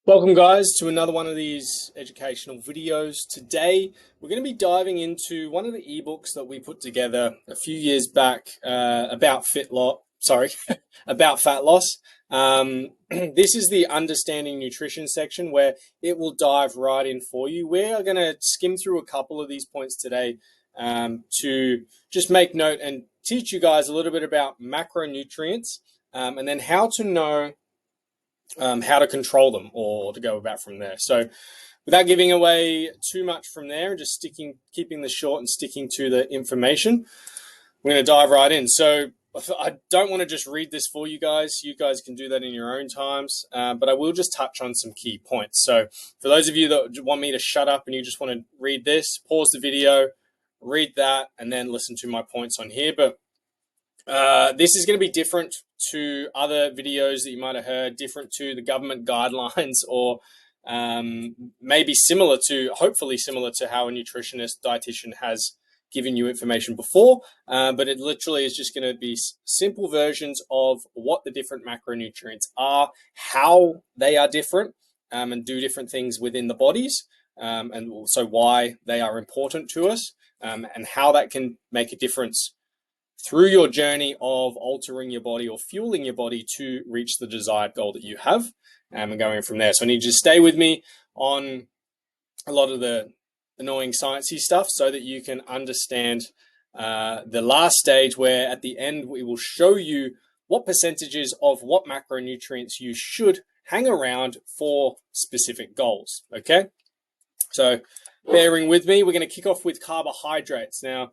Welcome guys to another one of these educational videos. Today we're going to be diving into one of the ebooks that we put together a few years back about about fat loss. This is the understanding nutrition section where it will dive right in for you. We are going to skim through a couple of these points today to just make note and teach you guys a little bit about macronutrients and then how to know how to control them or to go about from there. So without giving away too much from there and just keeping this short and sticking to the information, we're going to dive right in. So I don't want to just read this for you guys. You guys can do that in your own times, but I will just touch on some key points. So for those of you that want me to shut up and you just want to read this, pause the video, read that, and then listen to my points on here. But this is going to be different to other videos that you might have heard, different to the government guidelines, or maybe hopefully similar to how a nutritionist, dietitian has given you information before. But it literally is just going to be simple versions of what the different macronutrients are, how they are different, and do different things within the bodies, and also why they are important to us, and how that can make a difference through your journey of altering your body or fueling your body to reach the desired goal that you have, and going from there. So I need you to stay with me on a lot of the annoying sciencey stuff so that you can understand the last stage, where at the end we will show you what percentages of what macronutrients you should hang around for specific goals. Okay, so bearing with me, we're going to kick off with carbohydrates. Now,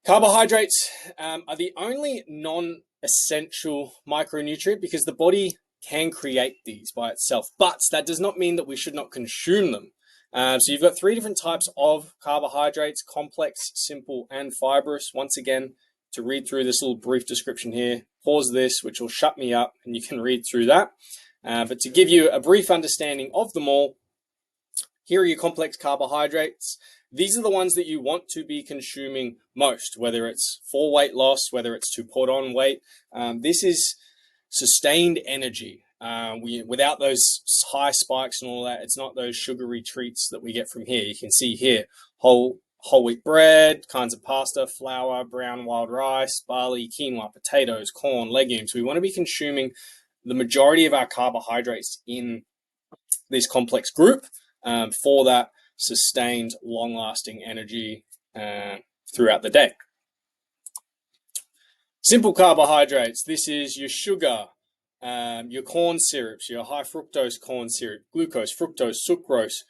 carbohydrates are the only non-essential micronutrient because the body can create these by itself, but that does not mean that we should not consume them. So you've got three different types of carbohydrates: complex, simple, and fibrous. Once again, to read through this little brief description here, pause this, which will shut me up, and you can read through that. But to give you a brief understanding of them all, here are your complex carbohydrates. These are the ones that you want to be consuming most, whether it's for weight loss, whether it's to put on weight. This is sustained energy. Without those high spikes and all that, it's not those sugary treats that we get from here. You can see here, whole wheat bread, kinds of pasta, flour, brown wild rice, barley, quinoa, potatoes, corn, legumes. We want to be consuming the majority of our carbohydrates in this complex group for that sustained, long-lasting energy throughout the day. Simple carbohydrates. This is your sugar, your corn syrups, your high fructose corn syrup, glucose, fructose, sucrose,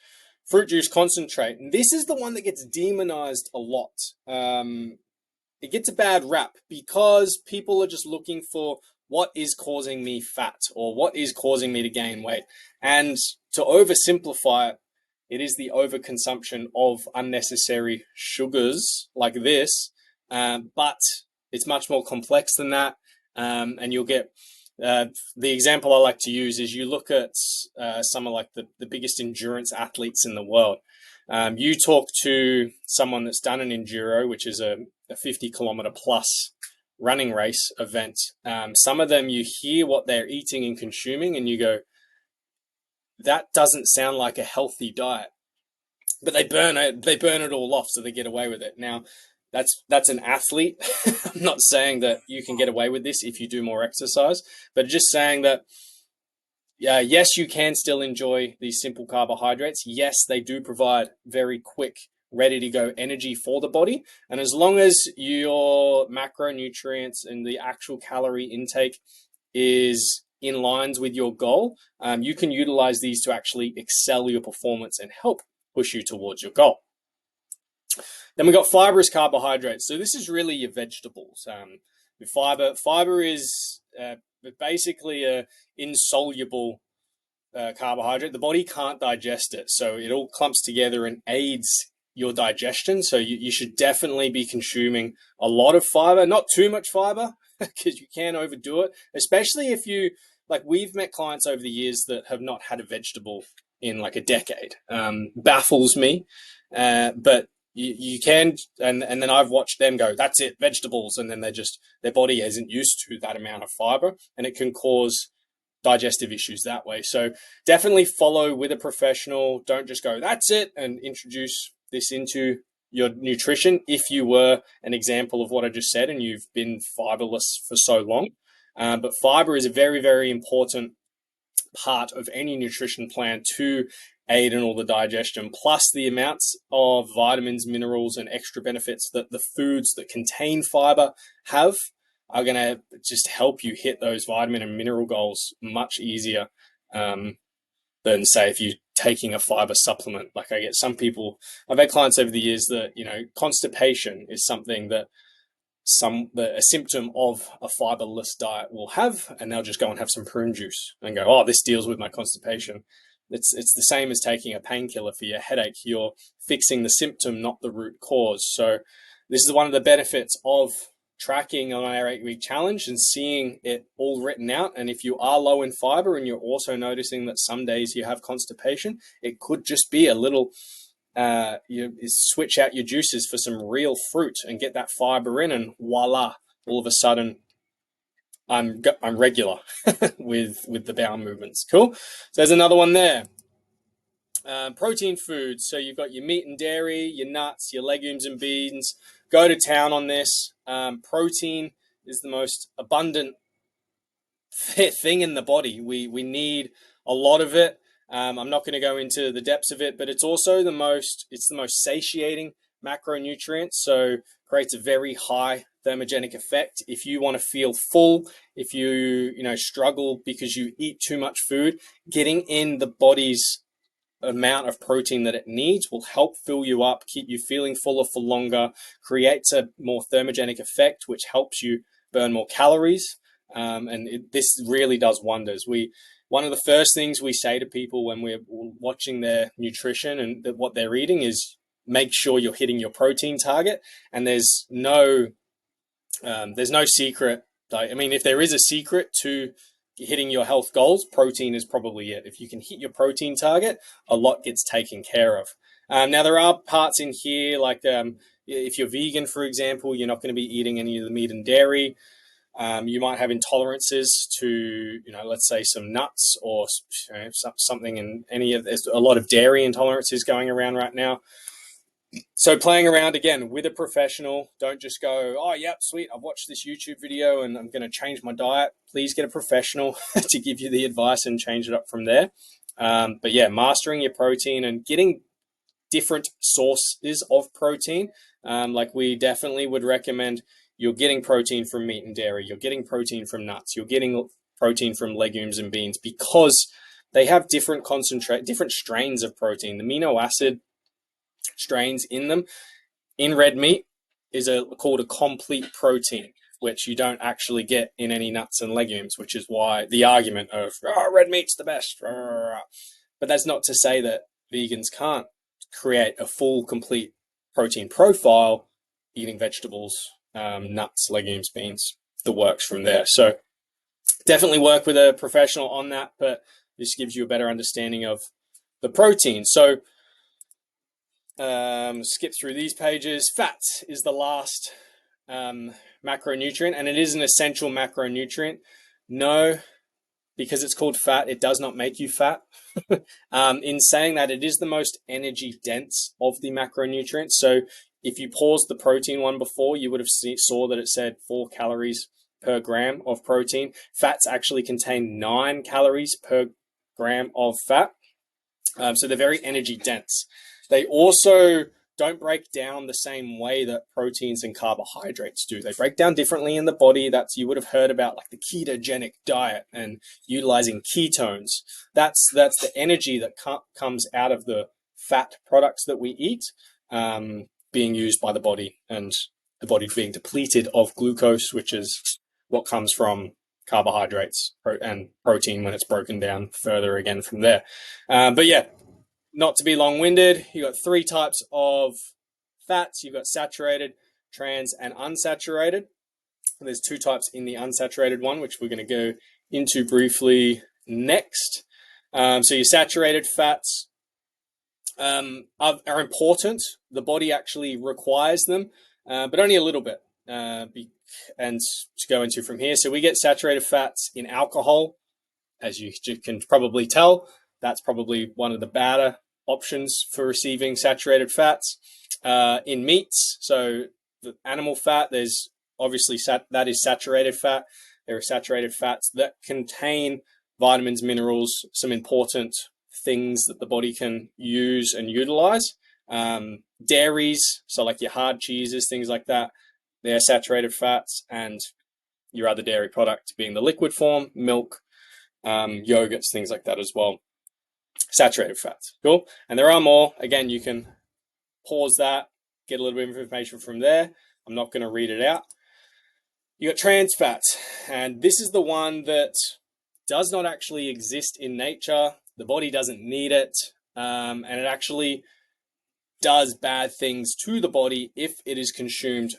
fruit juice concentrate. And this is the one that gets demonized a lot. It gets a bad rap because people are just looking for what is causing me fat or what is causing me to gain weight. And to oversimplify it, it is the overconsumption of unnecessary sugars like this, but it's much more complex than that. And you'll get the example I like to use is you look at some of like the biggest endurance athletes in the world. You talk to someone that's done an enduro, which is a 50-kilometer plus running race event. Some of them, you hear what they're eating and consuming, and you go, that doesn't sound like a healthy diet, but they burn it all off, so they get away with it. Now, that's an athlete. I'm not saying that you can get away with this if you do more exercise, but just saying that, yes, you can still enjoy these simple carbohydrates. Yes, they do provide very quick, ready to go energy for the body. And as long as your macronutrients and the actual calorie intake is in lines with your goal, you can utilize these to actually excel your performance and help push you towards your goal. Then we got fibrous carbohydrates. So this is really your vegetables. Fiber is basically a insoluble carbohydrate. The body can't digest it, so it all clumps together and aids your digestion. So you should definitely be consuming a lot of fiber, not too much fiber, because you can overdo it, especially if you, like, we've met clients over the years that have not had a vegetable in like a decade. Baffles me, but you can, and then I've watched them go, that's it, vegetables, and then their body isn't used to that amount of fiber, and it can cause digestive issues that way. So definitely follow with a professional. Don't just go, that's it, and introduce this into your nutrition if you were an example of what I just said and you've been fiberless for so long. But fiber is a very, very important part of any nutrition plan to aid in all the digestion, plus the amounts of vitamins, minerals, and extra benefits that the foods that contain fiber have are going to just help you hit those vitamin and mineral goals much easier than, say, if you're taking a fiber supplement. Like I get some people, I've had clients over the years that, constipation is something that a symptom of a fiberless diet will have, and they'll just go and have some prune juice and go, oh, this deals with my constipation. It's the same as taking a painkiller for your headache. You're fixing the symptom, not the root cause. So this is one of the benefits of tracking on our 8-week challenge and seeing it all written out. And if you are low in fiber and you're also noticing that some days you have constipation, it could just be a little you switch out your juices for some real fruit and get that fiber in, and voila, all of a sudden I'm regular with the bowel movements. Cool. So there's another one there. Protein foods. So you've got your meat and dairy, your nuts, your legumes and beans. Go to town on this. Protein is the most abundant thing in the body. We need a lot of it. I'm not going to go into the depths of it, but it's also the most satiating macronutrient. So creates a very high thermogenic effect. If you want to feel full, if you struggle because you eat too much food, getting in the body's amount of protein that it needs will help fill you up, keep you feeling fuller for longer, creates a more thermogenic effect, which helps you burn more calories. This really does wonders. One of the first things we say to people when we're watching their nutrition and what they're eating is make sure you're hitting your protein target. And there's no secret. I mean, if there is a secret to hitting your health goals, protein is probably it. If you can hit your protein target, a lot gets taken care of. Now, there are parts in here, like if you're vegan, for example, you're not going to be eating any of the meat and dairy. You might have intolerances to, let's say some nuts or something in there's a lot of dairy intolerances going around right now. So playing around again with a professional, don't just go, oh, yep, sweet, I've watched this YouTube video and I'm going to change my diet. Please get a professional to give you the advice and change it up from there. But yeah, mastering your protein and getting different sources of protein. Like we definitely would recommend you're getting protein from meat and dairy. You're getting protein from nuts. You're getting protein from legumes and beans because they have different strains of protein. The amino acid strains in them in red meat is called a complete protein, which you don't actually get in any nuts and legumes, which is why the argument of red meat's the best. But that's not to say that vegans can't create a full, complete protein profile eating vegetables, nuts, legumes, beans, the works from there. So definitely work with a professional on that, but this gives you a better understanding of the protein. So skip through these pages. Fat is the last macronutrient, and it is an essential macronutrient. No, because it's called fat, it does not make you fat. In saying that, it is the most energy dense of the macronutrients. So if you paused the protein one before, you would have saw that it said 4 calories per gram of protein. Fats actually contain 9 calories per gram of fat. So they're very energy dense. They also don't break down the same way that proteins and carbohydrates do. They break down differently in the body. You would have heard about like the ketogenic diet and utilizing ketones. That's the energy that comes out of the fat products that we eat, being used by the body, and the body being depleted of glucose, which is what comes from carbohydrates and protein when it's broken down further again from there. But yeah, not to be long-winded, you've got 3 types of fats. You've got saturated, trans, and unsaturated. And there's 2 types in the unsaturated one, which we're going to go into briefly next. So your saturated fats are important. The body actually requires them, but only a little bit. And to go into from here, so we get saturated fats in alcohol, As you can probably tell, that's probably one of the better options for receiving saturated fats. In meats, so the animal fat, there's obviously that is saturated fat. There are saturated fats that contain vitamins, minerals, some important things that the body can use and utilize. Dairies, so like your hard cheeses, things like that, they're saturated fats, and your other dairy product being the liquid form, milk, yogurts, things like that as well. Saturated fats. Cool. And there are more. Again, you can pause that, get a little bit of information from there. I'm not going to read it out. You got trans fats, and this is the one that does not actually exist in nature. The body doesn't need it, and it actually does bad things to the body if it is consumed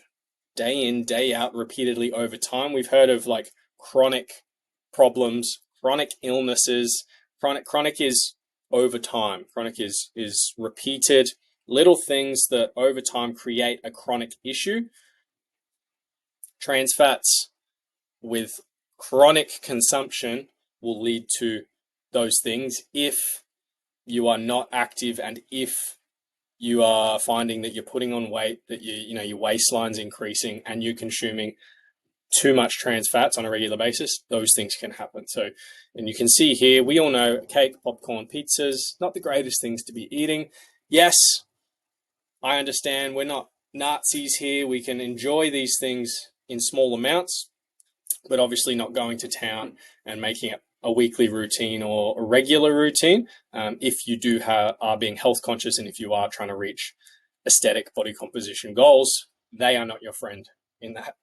day in, day out, repeatedly over time. We've heard of like chronic problems, chronic illnesses. Chronic is over time. Chronic is repeated little things that over time create a chronic issue. Trans fats with chronic consumption will lead to those things if you are not active, and if you are finding that you're putting on weight, that your waistline's increasing, and you're consuming too much trans fats on a regular basis, those things can happen. So, and you can see here, we all know cake, popcorn, pizzas, not the greatest things to be eating. Yes, I understand we're not Nazis here. We can enjoy these things in small amounts, but obviously not going to town and making it a weekly routine or a regular routine if you are being health conscious, and if you are trying to reach aesthetic body composition goals. They are not your friend in that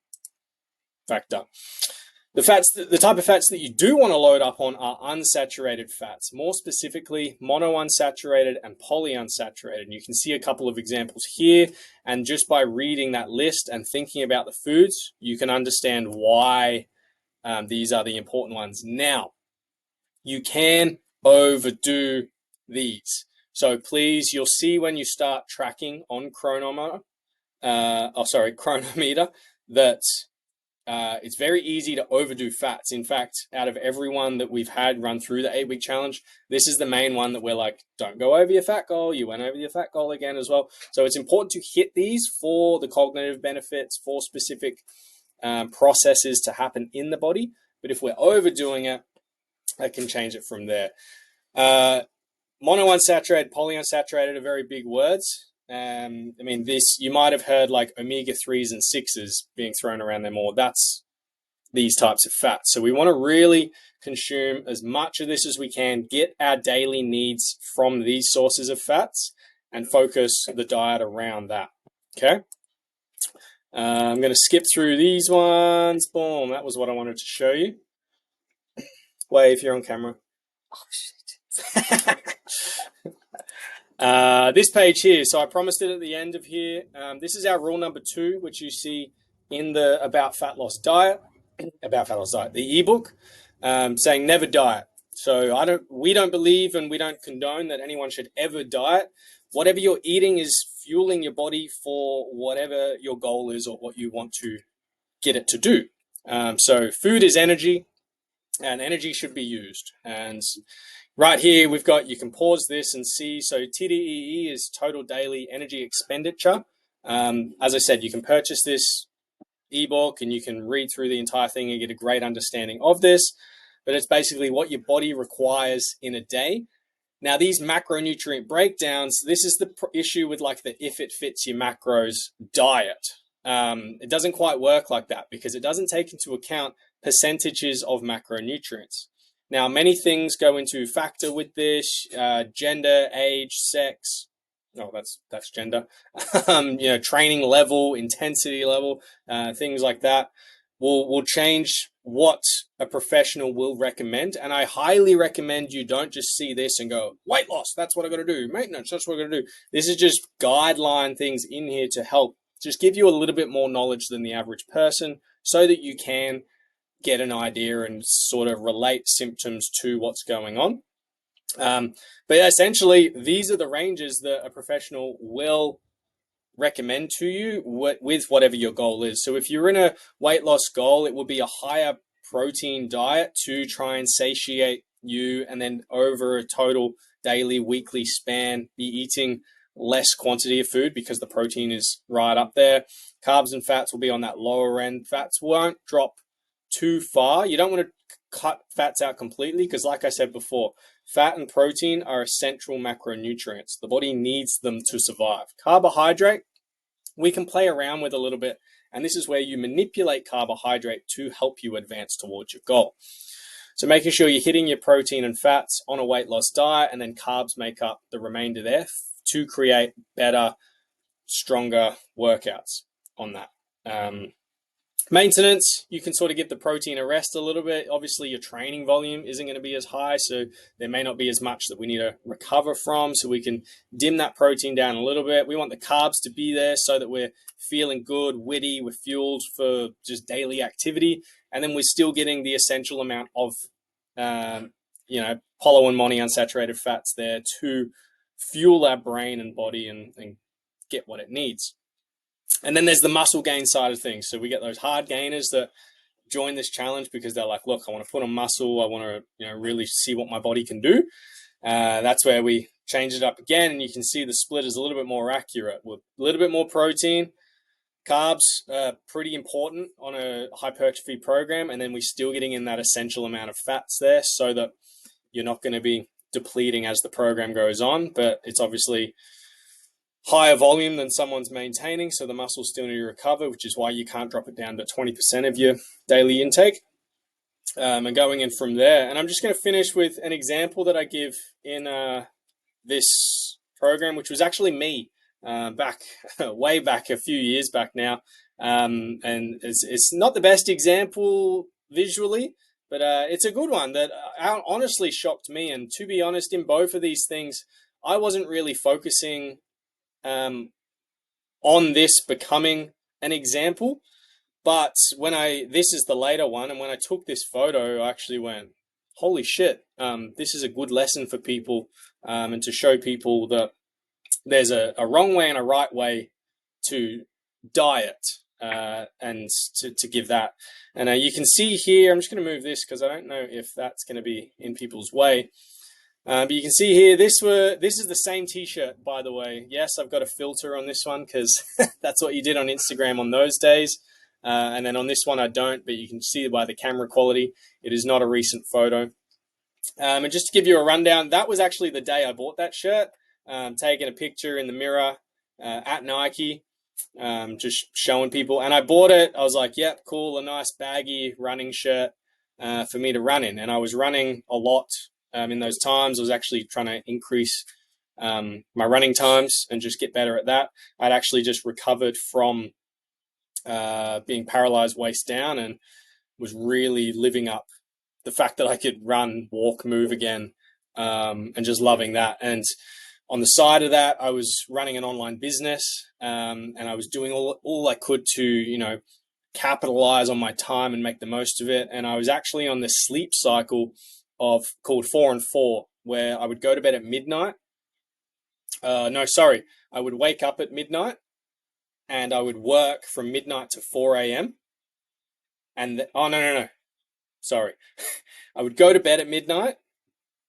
factor. The type of fats that you do want to load up on are unsaturated fats, more specifically monounsaturated and polyunsaturated. And you can see a couple of examples here, and just by reading that list and thinking about the foods, you can understand why these are the important ones. Now, you can overdo these. So please, you'll see when you start tracking on Chronometer, that it's very easy to overdo fats. In fact, out of everyone that we've had run through the 8-week challenge, this is the main one that we're like, don't go over your fat goal. You went over your fat goal again as well. So it's important to hit these for the cognitive benefits, for specific processes to happen in the body. But if we're overdoing it, I can change it from there. Monounsaturated, polyunsaturated are very big words. This, you might have heard like omega-3s and 6s being thrown around there more. That's these types of fats. So we want to really consume as much of this as we can, get our daily needs from these sources of fats, and focus the diet around that. Okay. I'm going to skip through these ones. Boom. That was what I wanted to show you. Wave if you're on camera. Oh, shit. This page here, so I promised it at the end of here. This is our rule number 2, which you see in the About Fat Loss Diet, the ebook, saying never diet. So we don't believe and we don't condone that anyone should ever diet. Whatever you're eating is fueling your body for whatever your goal is or what you want to get it to do. So food is energy, and energy should be used. And right here, we've got, you can pause this and see, so TDEE is total daily energy expenditure. As I said, you can purchase this ebook and you can read through the entire thing and get a great understanding of this, but it's basically what your body requires in a day. Now, these macronutrient breakdowns, this is the issue with like the if it fits your macros diet. It doesn't quite work like that because it doesn't take into account percentages of macronutrients. Now, many things go into factor with this, gender, age, sex. No, that's gender. Training level, intensity level, things like that will change what a professional will recommend. And I highly recommend you don't just see this and go, weight loss, that's what I got to do. Maintenance, that's what I got to do. This is just guideline things in here to help just give you a little bit more knowledge than the average person, so that you can get an idea and sort of relate symptoms to what's going on. But essentially, these are the ranges that a professional will recommend to you with whatever your goal is. So if you're in a weight loss goal, it will be a higher protein diet to try and satiate you, and then over a total daily, weekly span, be eating less quantity of food because the protein is right up there. Carbs and fats will be on that lower end. Fats won't drop too far. You don't want to cut fats out completely because, like I said before, fat and protein are essential macronutrients. The body needs them to survive. Carbohydrate, we can play around with a little bit, and this is where you manipulate carbohydrate to help you advance towards your goal. So making sure you're hitting your protein and fats on a weight loss diet, and then carbs make up the remainder there to create better, stronger workouts on that. Maintenance, you can sort of give the protein a rest a little bit. Obviously, your training volume isn't going to be as high, so there may not be as much that we need to recover from, so we can dim that protein down a little bit. We want the carbs to be there so that we're feeling good, witty, we're fueled for just daily activity, and then we're still getting the essential amount of, poly and monounsaturated fats there to fuel our brain and body and get what it needs. And then there's the muscle gain side of things. So we get those hard gainers that join this challenge because they're like, look, I want to put on muscle. I want to, really see what my body can do. That's where we change it up again. And you can see the split is a little bit more accurate with a little bit more protein. Carbs are pretty important on a hypertrophy program. And then we're still getting in that essential amount of fats there so that you're not going to be depleting as the program goes on. But it's obviously higher volume than someone's maintaining, so the muscle still need to recover, which is why you can't drop it down to 20% of your daily intake. And going in from there. And I'm just going to finish with an example that I give in this program, which was actually me way back a few years back now. And it's not the best example visually, but it's a good one that honestly shocked me. And to be honest, in both of these things, I wasn't really focusing on this becoming an example, but this is the later one, and when I took this photo, I actually went, holy shit, this is a good lesson for people, and to show people that there's a wrong way and a right way to diet, and to give that. And you can see here, I'm just going to move this because I don't know if that's going to be in people's way. But you can see here, this is the same t-shirt, by the way. Yes, I've got a filter on this one because that's what you did on Instagram on those days. And then on this one, I don't, but you can see by the camera quality, it is not a recent photo. And just to give you a rundown, that was actually the day I bought that shirt, taking a picture in the mirror at Nike, just showing people. And I bought it. I was like, yep, cool, a nice baggy running shirt for me to run in. And I was running a lot. In those times, I was actually trying to increase my running times and just get better at that. I'd actually just recovered from being paralyzed waist down and was really living up the fact that I could run, walk, move again, and just loving that. And on the side of that, I was running an online business, and I was doing all I could to, capitalize on my time and make the most of it. And I was actually on this sleep cycle called 4 and 4, where I would go to bed at midnight. I would wake up at midnight and I would work from midnight to 4 a.m. Sorry. I would go to bed at midnight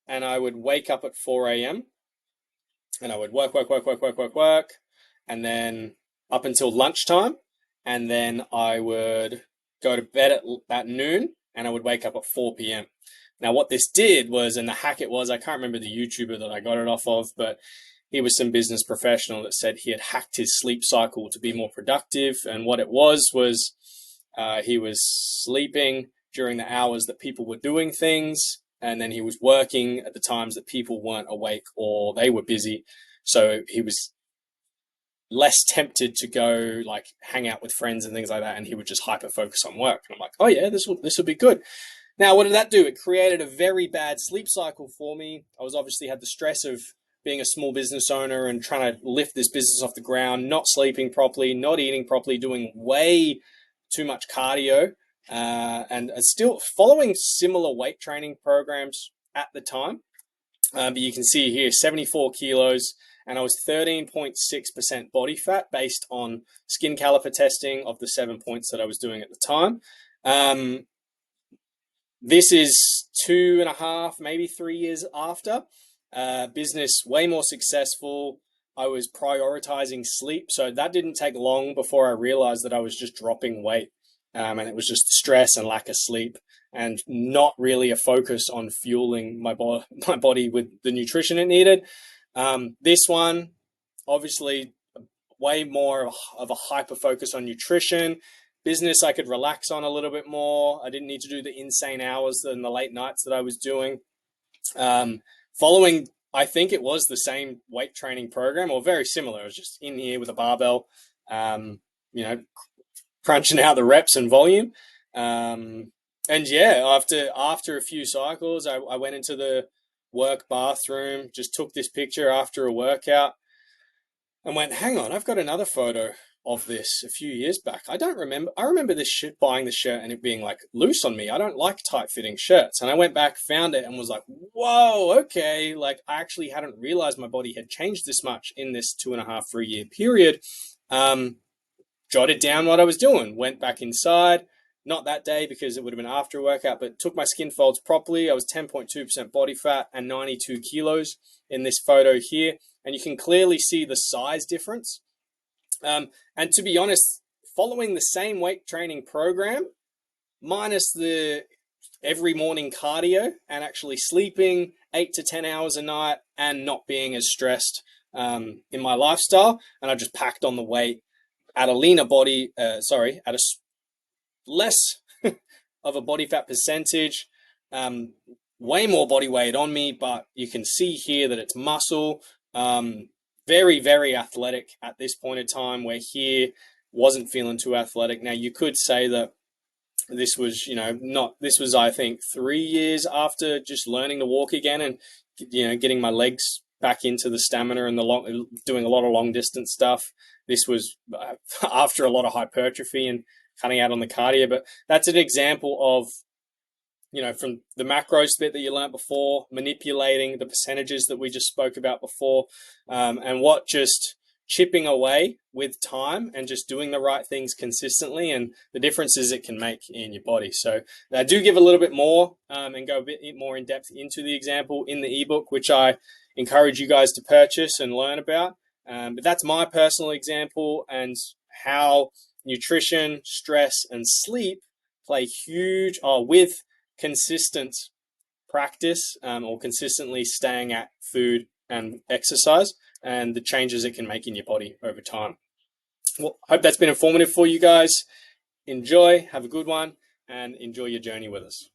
and I would wake up at 4 a.m. and I would work, and then up until lunchtime. And then I would go to bed at noon and I would wake up at 4 p.m. Now, what this did was, and the hack it was, I can't remember the YouTuber that I got it off of, but he was some business professional that said he had hacked his sleep cycle to be more productive. And what it was he was sleeping during the hours that people were doing things, and then he was working at the times that people weren't awake or they were busy. So he was less tempted to go like hang out with friends and things like that, and he would just hyper focus on work. And I'm like, oh yeah, this will be good. Now, what did that do? It created a very bad sleep cycle for me. I was obviously had the stress of being a small business owner and trying to lift this business off the ground, not sleeping properly, not eating properly, doing way too much cardio, and still following similar weight training programs at the time. But you can see here, 74 kilos, and I was 13.6% body fat based on skin caliper testing of the 7 points that I was doing at the time. This is 2.5, maybe 3 years after. Business way more successful. I was prioritizing sleep, so that didn't take long before I realized that I was just dropping weight, and it was just stress and lack of sleep, and not really a focus on fueling my body with the nutrition it needed. This one, obviously, way more of a hyper focus on nutrition. Business I could relax on a little bit more. I didn't need to do the insane hours and the late nights that I was doing. Following, I think it was the same weight training program, or very similar. I was just in here with a barbell, you know, crunching out the reps and volume. And yeah, after a few cycles, I went into the work bathroom, just took this picture after a workout, and went, hang on, I've got another photo of this a few years back. I don't remember. I remember this shit, buying the shirt and it being like loose on me. I don't like tight fitting shirts. And I went back, found it, and was like, whoa, okay. Like, I actually hadn't realized my body had changed this much in this 2.5, 3 year period. Jotted down what I was doing, went back inside. Not that day because it would have been after a workout, but took my skin folds properly. I was 10.2% body fat and 92 kilos in this photo here. And you can clearly see the size difference. And to be honest, following the same weight training program, minus the every morning cardio and actually sleeping 8 to 10 hours a night and not being as stressed in my lifestyle, and I just packed on the weight at a leaner body, at a less of a body fat percentage, way more body weight on me, but you can see here that it's muscle. Very, very athletic at this point in time, where here wasn't feeling too athletic. Now, you could say that this was, this was, I think, 3 years after just learning to walk again and, getting my legs back into the stamina and doing a lot of long distance stuff. This was after a lot of hypertrophy and cutting out on the cardio. But that's an example of, from the macros bit that you learned before, manipulating the percentages that we just spoke about before, and what just chipping away with time and just doing the right things consistently and the differences it can make in your body. So I do give a little bit more and go a bit more in depth into the example in the ebook, which I encourage you guys to purchase and learn about. But that's my personal example and how nutrition, stress, and sleep play huge with consistent practice or consistently staying at food and exercise, and the changes it can make in your body over time. Well, I hope that's been informative for you guys. Enjoy, have a good one, and enjoy your journey with us.